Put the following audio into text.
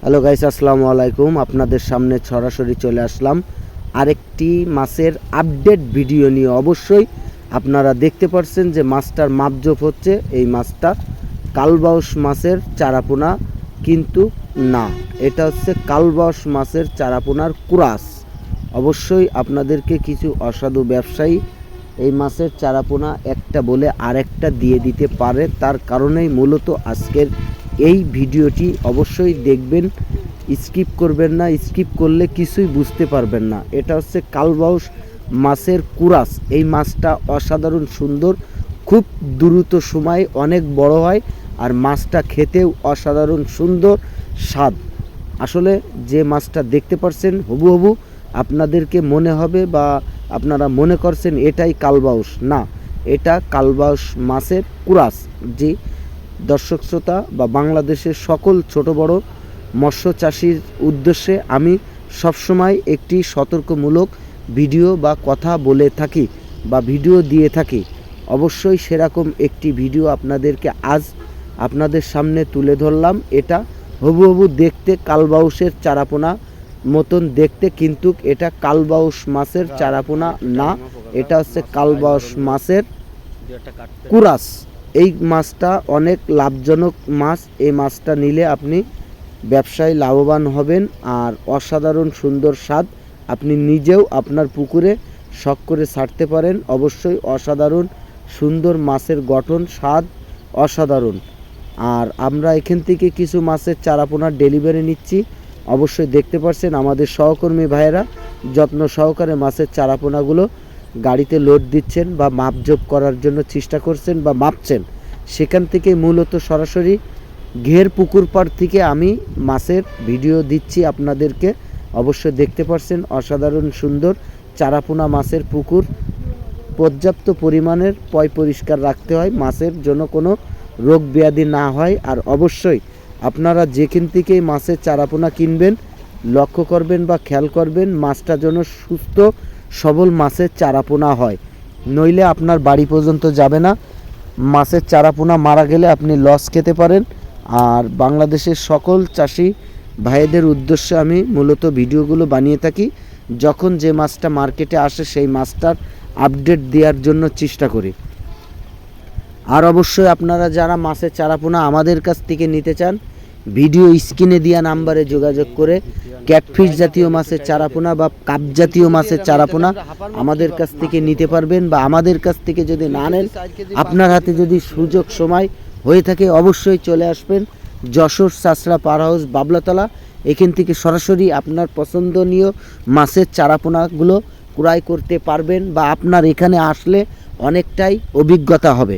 Hello guys, আসসালামু আলাইকুম। আপনাদের সামনে সরাসরি চলে আসলাম আরেকটি মাছের আপডেট ভিডিও নিয়ে। অবশ্যই আপনারা দেখতে পাচ্ছেন যে মাছটার মাপজোপ হচ্ছে। এই মাছটা কালবাউস মাছের চারাপোনা কিন্তু না, এটা হচ্ছে কালবাউস মাছের চারাপোনার কুরাস। অবশ্যই আপনাদেরকে কিছু অসাধু ব্যবসায়ী এই মাছের চারাপোনা একটা বলে আরেকটা দিয়ে দিতে পারে, তার কারণেই মূলত আজকের এই ভিডিওটি অবশ্যই দেখবেন, স্কিপ করবেন না। স্কিপ করলে কিছুই বুঝতে পারবেন না। এটা হচ্ছে কালবাউস মাছের কুরাস। এই মাছটা অসাধারণ সুন্দর, খুব দ্রুত সময়ে অনেক বড় হয়, আর মাছটা খেতেও অসাধারণ সুন্দর স্বাদ। আসলে যে মাছটা দেখতে পাচ্ছেন হুবহু আপনাদেরকে মনে হবে বা আপনারা মনে করছেন এটাই কালবাউস, না, এটা কালবাউস মাছের কুরাস। যে দর্শক শ্রোতা বা বাংলাদেশের সকল ছোট বড় মৎস্য চাষির উদ্দেশ্যে আমি সবসময় একটি সতর্কমূলক ভিডিও বা কথা বলে থাকি বা ভিডিও দিয়ে থাকি। অবশ্যই সেরকম একটি ভিডিও আপনাদেরকে আজ আপনাদের সামনে তুলে ধরলাম। এটা হুবহু দেখতে কালবাউসের চারাপোনা মতন দেখতে, কিন্তু এটা কালবাউস মাছের চারাপোনা না, এটা হচ্ছে কালবাউস মাছের কুরাস। এই মাছটা অনেক লাভজনক মাছ। এই মাছটা নিলে আপনি ব্যবসায় লাভবান হবেন, আর অসাধারণ সুন্দর স্বাদ। আপনি নিজেও আপনার পুকুরে শখ করে ছাড়তে পারেন। অবশ্যই অসাধারণ সুন্দর মাছের গঠন, স্বাদ অসাধারণ। আর আমরা এখান থেকে কিছু মাছের চারাপোনার ডেলিভারি নিচ্ছি। অবশ্যই দেখতে পাচ্ছেন আমাদের সহকর্মী ভাইয়েরা যত্ন সহকারে মাছের চারাপোনাগুলো গাড়িতে লোড দিচ্ছেন বা মাপজোপ করার জন্য চেষ্টা করছেন বা মাপছেন। সেখান থেকে মূলত সরাসরি ঘের পুকুর পাড় থেকে আমি মাছের ভিডিও দিচ্ছি আপনাদেরকে। অবশ্যই দেখতে পাচ্ছেন অসাধারণ সুন্দর চারাপোনা মাছের পুকুর। পর্যাপ্ত পরিমাণের পরিষ্কার রাখতে হয় মাছের জন্য কোনো রোগ ব্যাধি না হয়। আর অবশ্যই আপনারা যেখান থেকেই মাছের চারাপোনা কিনবেন লক্ষ্য করবেন বা খেয়াল করবেন মাছটা যেন সুস্থ সবল মাছের চারাপোনা হয়, নইলে আপনার বাড়ি পর্যন্ত যাবে না। মাছের চারাপোনা মারা গেলে আপনি লস খেতে পারেন। আর বাংলাদেশের সকল চাষি ভাইদের উদ্দেশ্যে আমি মূলত ভিডিওগুলো বানিয়ে থাকি। যখন যে মাছটা মার্কেটে আসে সেই মাছটার আপডেট দেওয়ার জন্য চেষ্টা করি। আর অবশ্যই আপনারা যারা মাছের চারাপোনা আমাদের কাছ থেকে নিতে চান, ভিডিও স্ক্রিনে দেওয়া নাম্বারে যোগাযোগ করে ক্যাটফিশ জাতীয় মাছের চারাপোনা বা কাপ জাতীয় মাছের চারাপোনা আমাদের কাছ থেকে নিতে পারবেন। বা আমাদের কাছ থেকে যদি না নেন, আপনার হাতে যদি সুযোগ সময় হয়ে থাকে অবশ্যই চলে আসবেন যশোর চাষড়া পার হাউস বাবলাতলা। এখান থেকে সরাসরি আপনার পছন্দনীয় মাছের চারাপোনাগুলো ক্রয় করতে পারবেন, বা আপনার এখানে আসলে অনেকটাই অভিজ্ঞতা হবে।